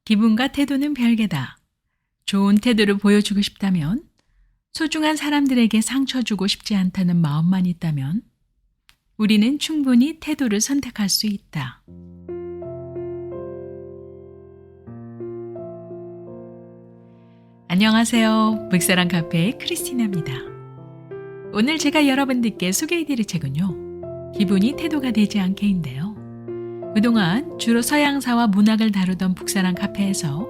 기분과 태도는 별개다. 좋은 태도를 보여주고 싶다면, 소중한 사람들에게 상처 주고 싶지 않다는 마음만 있다면, 우리는 충분히 태도를 선택할 수 있다. 안녕하세요. 묵사랑 카페의 크리스티나입니다. 오늘 제가 여러분들께 소개해드릴 책은요, 기분이 태도가 되지 않게인데요. 그동안 주로 서양사와 문학을 다루던 북사랑 카페에서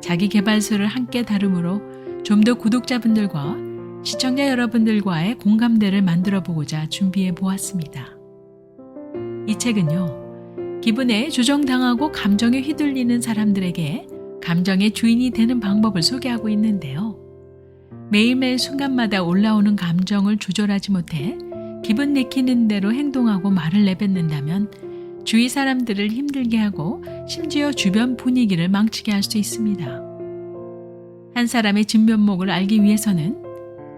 자기 개발서를 함께 다루므로 좀 더 구독자분들과 시청자 여러분들과의 공감대를 만들어 보고자 준비해 보았습니다. 이 책은요, 기분에 조정당하고 감정에 휘둘리는 사람들에게 감정의 주인이 되는 방법을 소개하고 있는데요. 매일매일 순간마다 올라오는 감정을 조절하지 못해 기분 내키는 대로 행동하고 말을 내뱉는다면 주위 사람들을 힘들게 하고 심지어 주변 분위기를 망치게 할 수 있습니다. 한 사람의 진면목을 알기 위해서는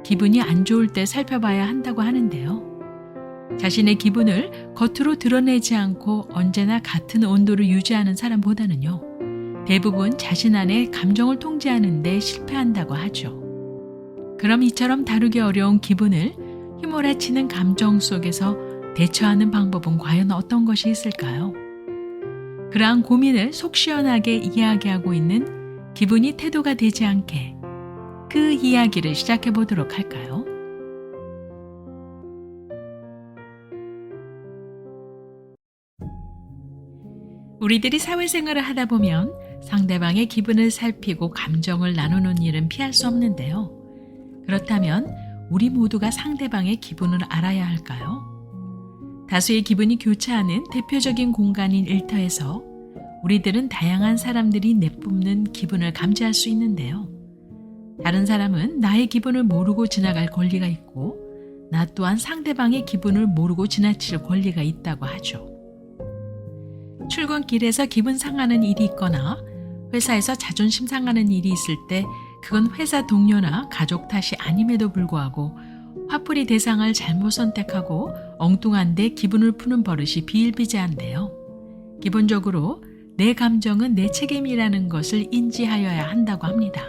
기분이 안 좋을 때 살펴봐야 한다고 하는데요. 자신의 기분을 겉으로 드러내지 않고 언제나 같은 온도를 유지하는 사람보다는요, 대부분 자신 안에 감정을 통제하는 데 실패한다고 하죠. 그럼 이처럼 다루기 어려운 기분을 휘몰아치는 감정 속에서 대처하는 방법은 과연 어떤 것이 있을까요? 그러한 고민을 속 시원하게 이야기하고 있는 기분이 태도가 되지 않게, 그 이야기를 시작해 보도록 할까요? 우리들이 사회생활을 하다 보면 상대방의 기분을 살피고 감정을 나누는 일은 피할 수 없는데요. 그렇다면 우리 모두가 상대방의 기분을 알아야 할까요? 다수의 기분이 교차하는 대표적인 공간인 일터에서 우리들은 다양한 사람들이 내뿜는 기분을 감지할 수 있는데요. 다른 사람은 나의 기분을 모르고 지나갈 권리가 있고, 나 또한 상대방의 기분을 모르고 지나칠 권리가 있다고 하죠. 출근길에서 기분 상하는 일이 있거나 회사에서 자존심 상하는 일이 있을 때 그건 회사 동료나 가족 탓이 아님에도 불구하고 화풀이 대상을 잘못 선택하고 엉뚱한데 기분을 푸는 버릇이 비일비재한데요. 기본적으로 내 감정은 내 책임이라는 것을 인지하여야 한다고 합니다.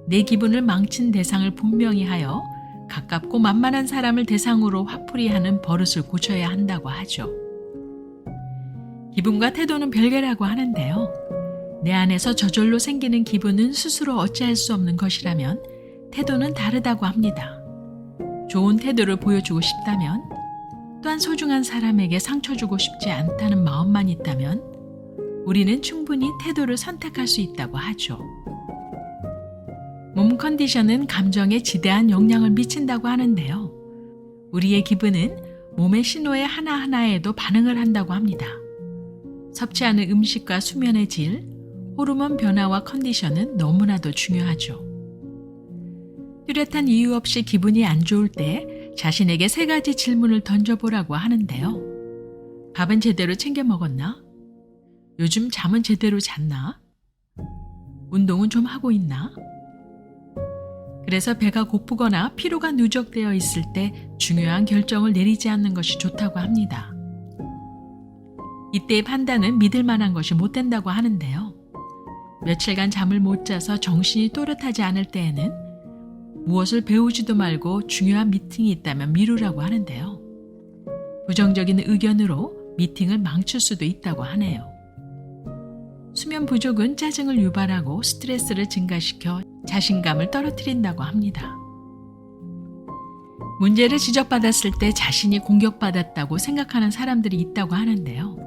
내 기분을 망친 대상을 분명히 하여 가깝고 만만한 사람을 대상으로 화풀이하는 버릇을 고쳐야 한다고 하죠. 기분과 태도는 별개라고 하는데요. 내 안에서 저절로 생기는 기분은 스스로 어찌할 수 없는 것이라면 태도는 다르다고 합니다. 좋은 태도를 보여주고 싶다면, 또한 소중한 사람에게 상처 주고 싶지 않다는 마음만 있다면 우리는 충분히 태도를 선택할 수 있다고 하죠. 몸 컨디션은 감정에 지대한 영향을 미친다고 하는데요. 우리의 기분은 몸의 신호의 하나하나에도 반응을 한다고 합니다. 섭취하는 음식과 수면의 질, 호르몬 변화와 컨디션은 너무나도 중요하죠. 뚜렷한 이유 없이 기분이 안 좋을 때 자신에게 3가지 질문을 던져보라고 하는데요. 밥은 제대로 챙겨 먹었나? 요즘 잠은 제대로 잤나? 운동은 좀 하고 있나? 그래서 배가 고프거나 피로가 누적되어 있을 때 중요한 결정을 내리지 않는 것이 좋다고 합니다. 이때의 판단은 믿을 만한 것이 못 된다고 하는데요. 며칠간 잠을 못 자서 정신이 또렷하지 않을 때에는 무엇을 배우지도 말고 중요한 미팅이 있다면 미루라고 하는데요. 부정적인 의견으로 미팅을 망칠 수도 있다고 하네요. 수면 부족은 짜증을 유발하고 스트레스를 증가시켜 자신감을 떨어뜨린다고 합니다. 문제를 지적받았을 때 자신이 공격받았다고 생각하는 사람들이 있다고 하는데요.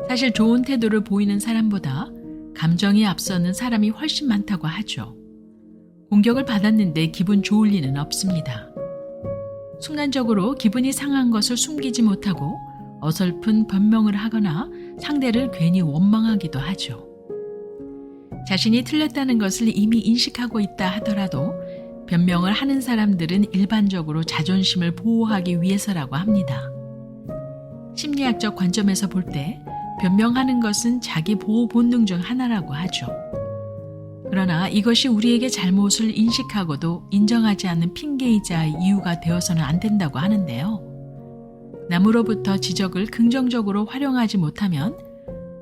사실 좋은 태도를 보이는 사람보다 감정이 앞서는 사람이 훨씬 많다고 하죠. 공격을 받았는데 기분 좋을 리는 없습니다. 순간적으로 기분이 상한 것을 숨기지 못하고 어설픈 변명을 하거나 상대를 괜히 원망하기도 하죠. 자신이 틀렸다는 것을 이미 인식하고 있다 하더라도 변명을 하는 사람들은 일반적으로 자존심을 보호하기 위해서라고 합니다. 심리학적 관점에서 볼 때 변명하는 것은 자기 보호 본능 중 하나라고 하죠. 그러나 이것이 우리에게 잘못을 인식하고도 인정하지 않는 핑계이자 이유가 되어서는 안 된다고 하는데요. 남으로부터 지적을 긍정적으로 활용하지 못하면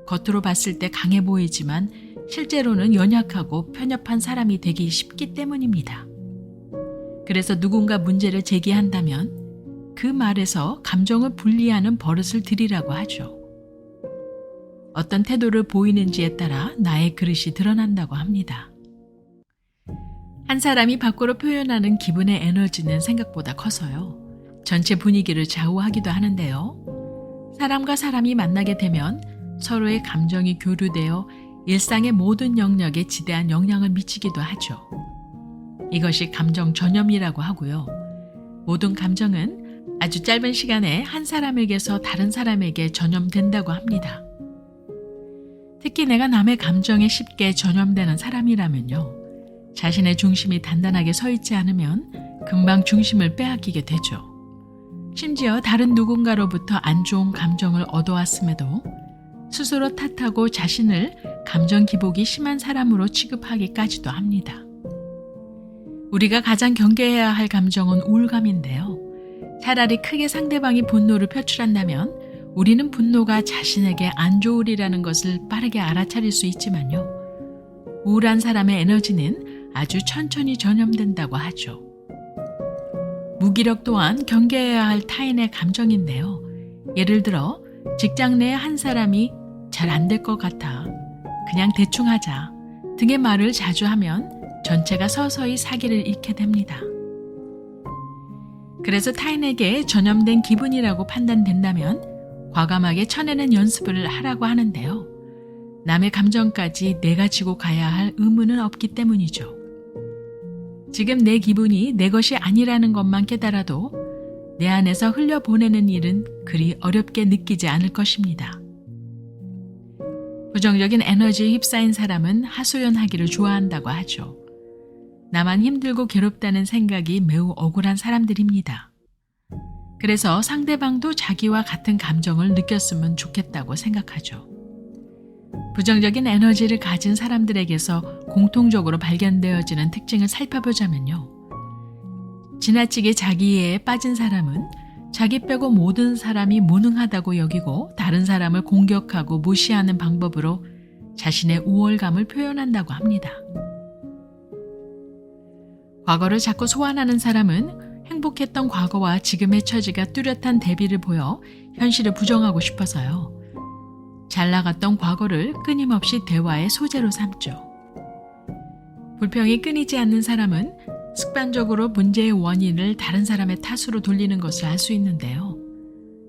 겉으로 봤을 때 강해 보이지만 실제로는 연약하고 편협한 사람이 되기 쉽기 때문입니다. 그래서 누군가 문제를 제기한다면 그 말에서 감정을 분리하는 버릇을 들이라고 하죠. 어떤 태도를 보이는지에 따라 나의 그릇이 드러난다고 합니다. 한 사람이 밖으로 표현하는 기분의 에너지는 생각보다 커서요. 전체 분위기를 좌우하기도 하는데요. 사람과 사람이 만나게 되면 서로의 감정이 교류되어 일상의 모든 영역에 지대한 영향을 미치기도 하죠. 이것이 감정 전염이라고 하고요. 모든 감정은 아주 짧은 시간에 한 사람에게서 다른 사람에게 전염된다고 합니다. 특히 내가 남의 감정에 쉽게 전염되는 사람이라면요. 자신의 중심이 단단하게 서 있지 않으면 금방 중심을 빼앗기게 되죠. 심지어 다른 누군가로부터 안 좋은 감정을 얻어왔음에도 스스로 탓하고 자신을 감정 기복이 심한 사람으로 취급하기까지도 합니다. 우리가 가장 경계해야 할 감정은 우울감인데요. 차라리 크게 상대방이 분노를 표출한다면 우리는 분노가 자신에게 안 좋으리라는 것을 빠르게 알아차릴 수 있지만요. 우울한 사람의 에너지는 아주 천천히 전염된다고 하죠. 무기력 또한 경계해야 할 타인의 감정인데요. 예를 들어 직장 내에 한 사람이 잘 안 될 것 같아, 그냥 대충 하자 등의 말을 자주 하면 전체가 서서히 사기를 잃게 됩니다. 그래서 타인에게 전염된 기분이라고 판단된다면 과감하게 쳐내는 연습을 하라고 하는데요. 남의 감정까지 내가 지고 가야 할 의무는 없기 때문이죠. 지금 내 기분이 내 것이 아니라는 것만 깨달아도 내 안에서 흘려보내는 일은 그리 어렵게 느끼지 않을 것입니다. 부정적인 에너지에 휩싸인 사람은 하소연하기를 좋아한다고 하죠. 나만 힘들고 괴롭다는 생각이 매우 억울한 사람들입니다. 그래서 상대방도 자기와 같은 감정을 느꼈으면 좋겠다고 생각하죠. 부정적인 에너지를 가진 사람들에게서 공통적으로 발견되어지는 특징을 살펴보자면요. 지나치게 자기애에 빠진 사람은 자기 빼고 모든 사람이 무능하다고 여기고 다른 사람을 공격하고 무시하는 방법으로 자신의 우월감을 표현한다고 합니다. 과거를 자꾸 소환하는 사람은 행복했던 과거와 지금의 처지가 뚜렷한 대비를 보여 현실을 부정하고 싶어서요. 잘 나갔던 과거를 끊임없이 대화의 소재로 삼죠. 불평이 끊이지 않는 사람은 습관적으로 문제의 원인을 다른 사람의 탓으로 돌리는 것을 알 수 있는데요.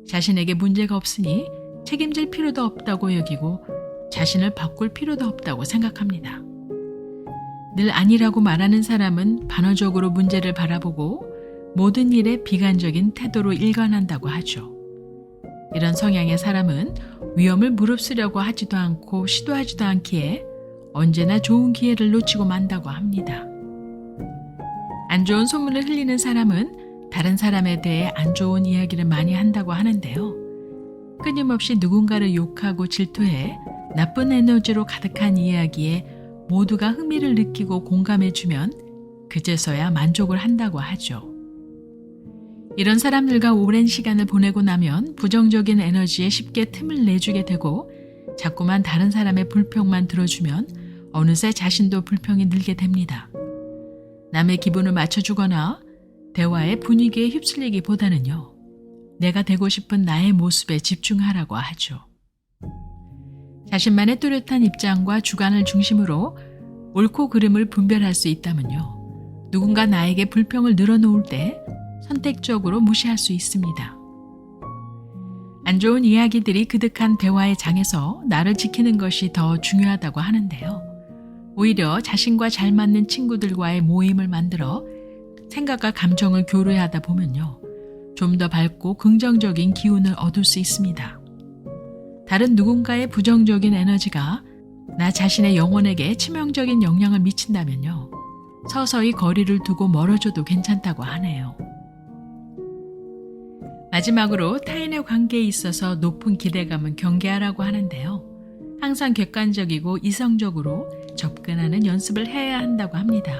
자신에게 문제가 없으니 책임질 필요도 없다고 여기고 자신을 바꿀 필요도 없다고 생각합니다. 늘 아니라고 말하는 사람은 반어적으로 문제를 바라보고 모든 일에 비관적인 태도로 일관한다고 하죠. 이런 성향의 사람은 위험을 무릅쓰려고 하지도 않고 시도하지도 않기에 언제나 좋은 기회를 놓치고 만다고 합니다. 안 좋은 소문을 흘리는 사람은 다른 사람에 대해 안 좋은 이야기를 많이 한다고 하는데요. 끊임없이 누군가를 욕하고 질투해 나쁜 에너지로 가득한 이야기에 모두가 흥미를 느끼고 공감해주면 그제서야 만족을 한다고 하죠. 이런 사람들과 오랜 시간을 보내고 나면 부정적인 에너지에 쉽게 틈을 내주게 되고 자꾸만 다른 사람의 불평만 들어주면 어느새 자신도 불평이 늘게 됩니다. 남의 기분을 맞춰주거나 대화의 분위기에 휩쓸리기보다는요. 내가 되고 싶은 나의 모습에 집중하라고 하죠. 자신만의 뚜렷한 입장과 주관을 중심으로 옳고 그름을 분별할 수 있다면요. 누군가 나에게 불평을 늘어놓을 때 선택적으로 무시할 수 있습니다. 안 좋은 이야기들이 그득한 대화의 장에서 나를 지키는 것이 더 중요하다고 하는데요. 오히려 자신과 잘 맞는 친구들과의 모임을 만들어 생각과 감정을 교류하다 보면요. 좀 더 밝고 긍정적인 기운을 얻을 수 있습니다. 다른 누군가의 부정적인 에너지가 나 자신의 영혼에게 치명적인 영향을 미친다면요. 서서히 거리를 두고 멀어져도 괜찮다고 하네요. 마지막으로 타인의 관계에 있어서 높은 기대감은 경계하라고 하는데요. 항상 객관적이고 이성적으로 접근하는 연습을 해야 한다고 합니다.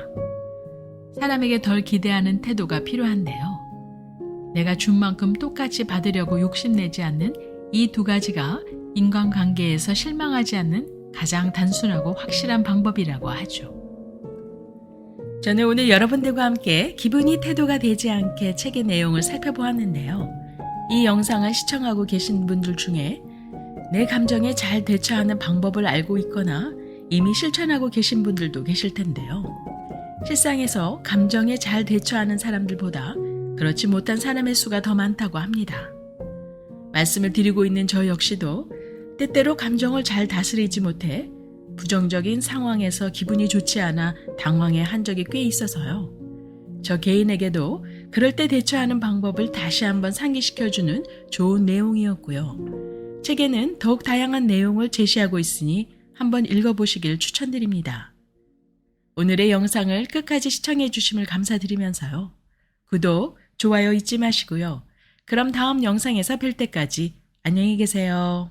사람에게 덜 기대하는 태도가 필요한데요. 내가 준 만큼 똑같이 받으려고 욕심내지 않는 이 두 가지가 인간관계에서 실망하지 않는 가장 단순하고 확실한 방법이라고 하죠. 저는 오늘 여러분들과 함께 기분이 태도가 되지 않게 책의 내용을 살펴보았는데요. 이 영상을 시청하고 계신 분들 중에 내 감정에 잘 대처하는 방법을 알고 있거나 이미 실천하고 계신 분들도 계실 텐데요. 실상에서 감정에 잘 대처하는 사람들보다 그렇지 못한 사람의 수가 더 많다고 합니다. 말씀을 드리고 있는 저 역시도 때때로 감정을 잘 다스리지 못해 부정적인 상황에서 기분이 좋지 않아 당황해 한 적이 꽤 있어서요. 저 개인에게도 그럴 때 대처하는 방법을 다시 한번 상기시켜주는 좋은 내용이었고요. 책에는 더욱 다양한 내용을 제시하고 있으니 한번 읽어보시길 추천드립니다. 오늘의 영상을 끝까지 시청해 주심을 감사드리면서요. 구독, 좋아요 잊지 마시고요. 그럼 다음 영상에서 뵐 때까지 안녕히 계세요.